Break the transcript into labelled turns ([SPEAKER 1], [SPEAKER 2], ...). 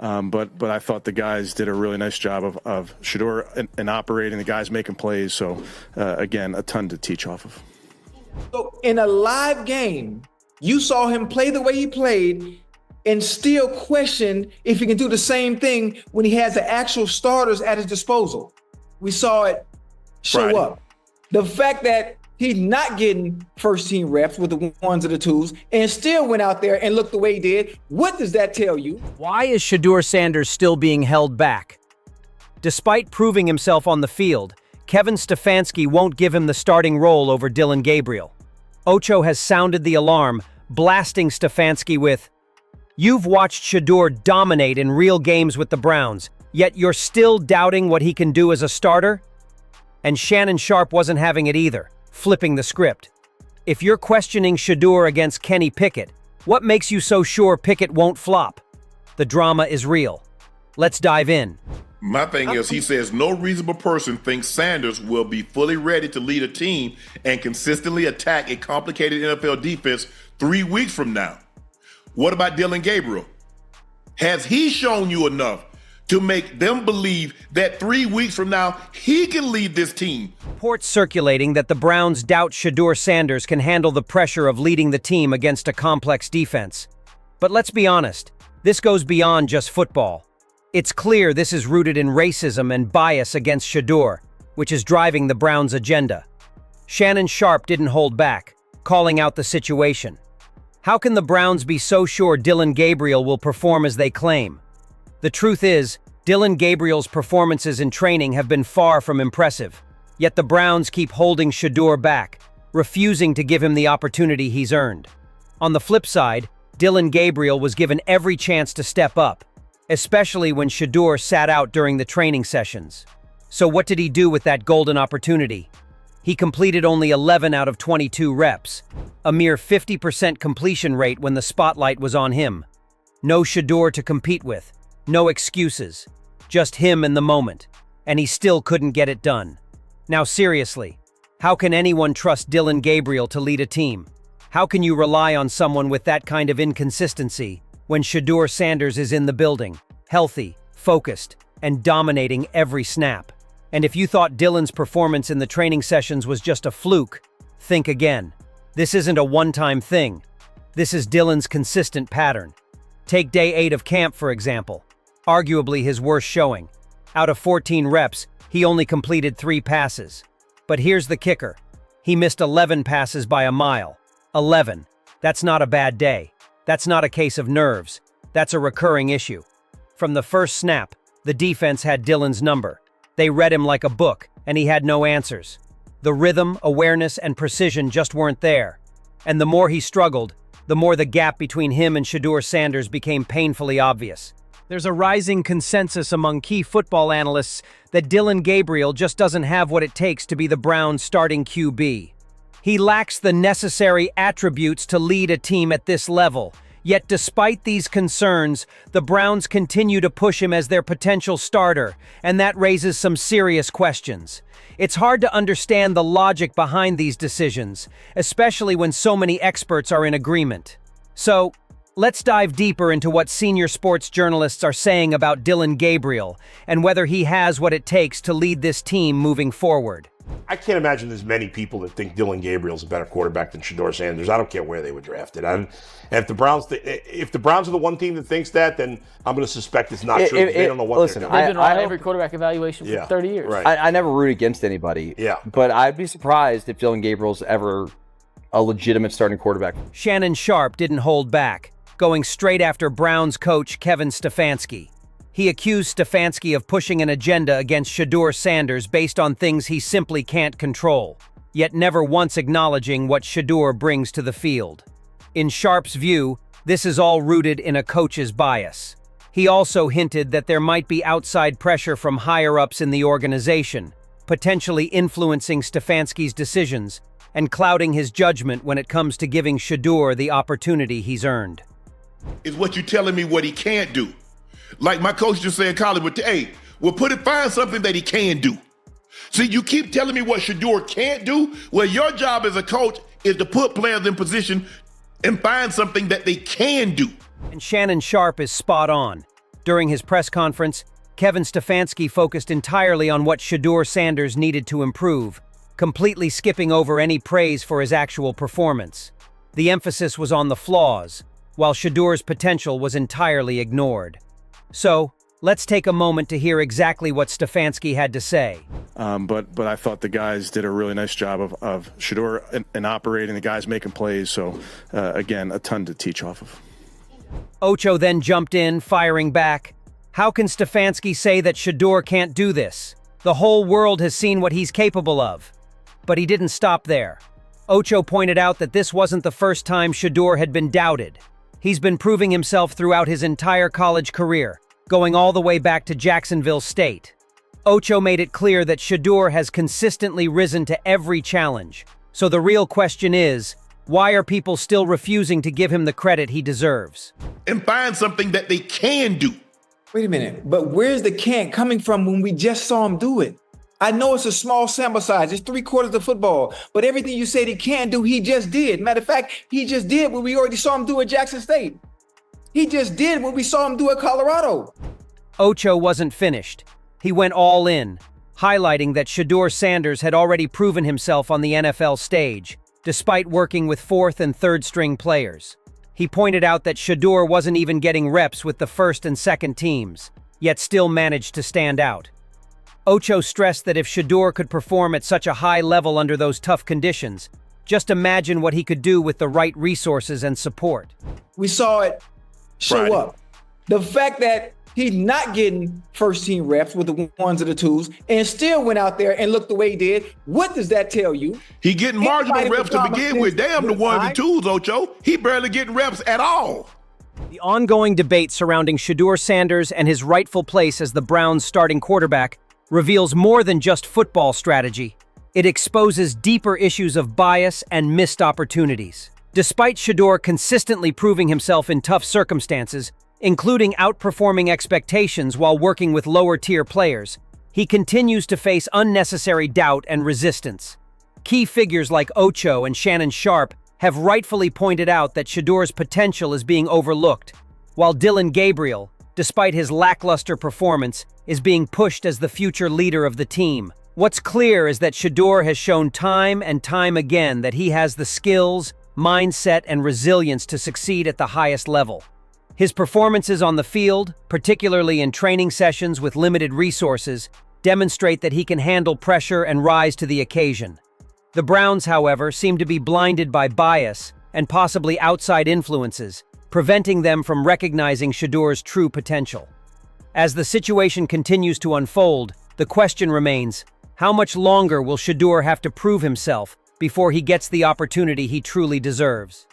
[SPEAKER 1] But I thought the guys did a really nice job of Shedeur and operating, the guys making plays. So, again, a ton to teach off of.
[SPEAKER 2] So in a live game, you saw him play the way he played and still question if he can do the same thing when he has the actual starters at his disposal. We saw it show up. The fact that he's not getting first team reps with the ones and the twos and still went out there and looked the way he did, what does that tell you?
[SPEAKER 3] Why is Shedeur Sanders still being held back? Despite proving himself on the field, Kevin Stefanski won't give him the starting role over Dillon Gabriel. Ocho has sounded the alarm, blasting Stefanski with, "You've watched Shedeur dominate in real games with the Browns, yet you're still doubting what he can do as a starter?" And Shannon Sharpe wasn't having it either, flipping the script. If you're questioning Shedeur against Kenny Pickett, what makes you so sure Pickett won't flop? The drama is real. Let's dive in.
[SPEAKER 4] My thing is, he says no reasonable person thinks Sanders will be fully ready to lead a team and consistently attack a complicated NFL defense 3 weeks from now. What about Dillon Gabriel? Has he shown you enough to make them believe that 3 weeks from now he can lead this team?
[SPEAKER 3] Reports circulating that the Browns doubt Shedeur Sanders can handle the pressure of leading the team against a complex defense. But let's be honest, this goes beyond just football. It's clear this is rooted in racism and bias against Shedeur, which is driving the Browns' agenda. Shannon Sharpe didn't hold back, calling out the situation. How can the Browns be so sure Dillon Gabriel will perform as they claim? The truth is, Dillon Gabriel's performances in training have been far from impressive, yet the Browns keep holding Shedeur back, refusing to give him the opportunity he's earned. On the flip side, Dillon Gabriel was given every chance to step up, especially when Shedeur sat out during the training sessions. So what did he do with that golden opportunity? He completed only 11 out of 22 reps, a mere 50% completion rate when the spotlight was on him. No Shedeur to compete with, no excuses, just him in the moment, and he still couldn't get it done. Now seriously, how can anyone trust Dillon Gabriel to lead a team? How can you rely on someone with that kind of inconsistency when Shedeur Sanders is in the building, healthy, focused, and dominating every snap? And if you thought Dillon's performance in the training sessions was just a fluke, think again. This isn't a one-time thing. This is Dillon's consistent pattern. Take day 8 of camp, for example. Arguably his worst showing. Out of 14 reps, he only completed 3 passes. But here's the kicker. He missed 11 passes by a mile. 11. That's not a bad day. That's not a case of nerves. That's a recurring issue. From the first snap, the defense had Dillon's number. They read him like a book, and he had no answers. The rhythm, awareness, and precision just weren't there. And the more he struggled, the more the gap between him and Shedeur Sanders became painfully obvious. There's a rising consensus among key football analysts that Dillon Gabriel just doesn't have what it takes to be the Browns' starting QB. He lacks the necessary attributes to lead a team at this level. Yet despite these concerns, the Browns continue to push him as their potential starter, and that raises some serious questions. It's hard to understand the logic behind these decisions, especially when so many experts are in agreement. So, let's dive deeper into what senior sports journalists are saying about Dillon Gabriel and whether he has what it takes to lead this team moving forward.
[SPEAKER 5] I can't imagine there's many people that think Dillon Gabriel's a better quarterback than Shedeur Sanders. I don't care where they were drafted. And if the Browns are the one team that thinks that, then I'm going to suspect it's not true. They don't know what they're doing.
[SPEAKER 6] They've been wrong every quarterback evaluation for 30 years.
[SPEAKER 5] Right.
[SPEAKER 7] I never root against anybody.
[SPEAKER 5] Yeah.
[SPEAKER 7] But I'd be surprised if Dillon Gabriel's ever a legitimate starting quarterback.
[SPEAKER 3] Shannon Sharpe didn't hold back, going straight after Browns coach Kevin Stefanski. He accused Stefanski of pushing an agenda against Shedeur Sanders based on things he simply can't control, yet never once acknowledging what Shedeur brings to the field. In Sharpe's view, this is all rooted in a coach's bias. He also hinted that there might be outside pressure from higher-ups in the organization, potentially influencing Stefanski's decisions and clouding his judgment when it comes to giving Shedeur the opportunity he's earned.
[SPEAKER 4] Is what you telling me what he can't do? Like my coach just said in college, hey, find something that he can do. See, you keep telling me what Shedeur can't do. Well, your job as a coach is to put players in position and find something that they can do.
[SPEAKER 3] And Shannon Sharpe is spot on. During his press conference, Kevin Stefanski focused entirely on what Shedeur Sanders needed to improve, completely skipping over any praise for his actual performance. The emphasis was on the flaws, while Shedeur's potential was entirely ignored. So, let's take a moment to hear exactly what Stefanski had to say.
[SPEAKER 1] But I thought the guys did a really nice job of Shedeur and operating, the guys making plays. So, again, a ton to teach off of.
[SPEAKER 3] Ocho then jumped in, firing back. How can Stefanski say that Shedeur can't do this? The whole world has seen what he's capable of. But he didn't stop there. Ocho pointed out that this wasn't the first time Shedeur had been doubted. He's been proving himself throughout his entire college career, going all the way back to Jacksonville State. Ocho made it clear that Shedeur has consistently risen to every challenge. So the real question is, why are people still refusing to give him the credit he deserves?
[SPEAKER 4] And find something that they can do.
[SPEAKER 2] Wait a minute, but where's the can't coming from when we just saw him do it? I know it's a small sample size, it's 3/4 of football, but everything you said he can't do, he just did. Matter of fact, he just did what we already saw him do at Jackson State. He just did what we saw him do at Colorado.
[SPEAKER 3] Ocho wasn't finished. He went all in, highlighting that Shedeur Sanders had already proven himself on the NFL stage, despite working with fourth and third string players. He pointed out that Shedeur wasn't even getting reps with the first and second teams, yet still managed to stand out. Ocho stressed that if Shedeur could perform at such a high level under those tough conditions, just imagine what he could do with the right resources and support.
[SPEAKER 2] We saw it show up. The fact that he's not getting first team reps with the ones or the twos and still went out there and looked the way he did, what does that tell you?
[SPEAKER 4] He getting marginal reps to begin with. Damn the ones and twos, Ocho. He barely getting reps at all.
[SPEAKER 3] The ongoing debate surrounding Shedeur Sanders and his rightful place as the Browns' starting quarterback reveals more than just football strategy. It exposes deeper issues of bias and missed opportunities. Despite Shedeur consistently proving himself in tough circumstances, including outperforming expectations while working with lower-tier players, he continues to face unnecessary doubt and resistance. Key figures like Ocho and Shannon Sharp have rightfully pointed out that Shedeur's potential is being overlooked, while Dillon Gabriel, despite his lackluster performance, is being pushed as the future leader of the team. What's clear is that Shedeur has shown time and time again that he has the skills, mindset, and resilience to succeed at the highest level. His performances on the field, particularly in training sessions with limited resources, demonstrate that he can handle pressure and rise to the occasion. The Browns, however, seem to be blinded by bias and possibly outside influences, preventing them from recognizing Shedeur's true potential. As the situation continues to unfold, the question remains, how much longer will Shedeur have to prove himself before he gets the opportunity he truly deserves?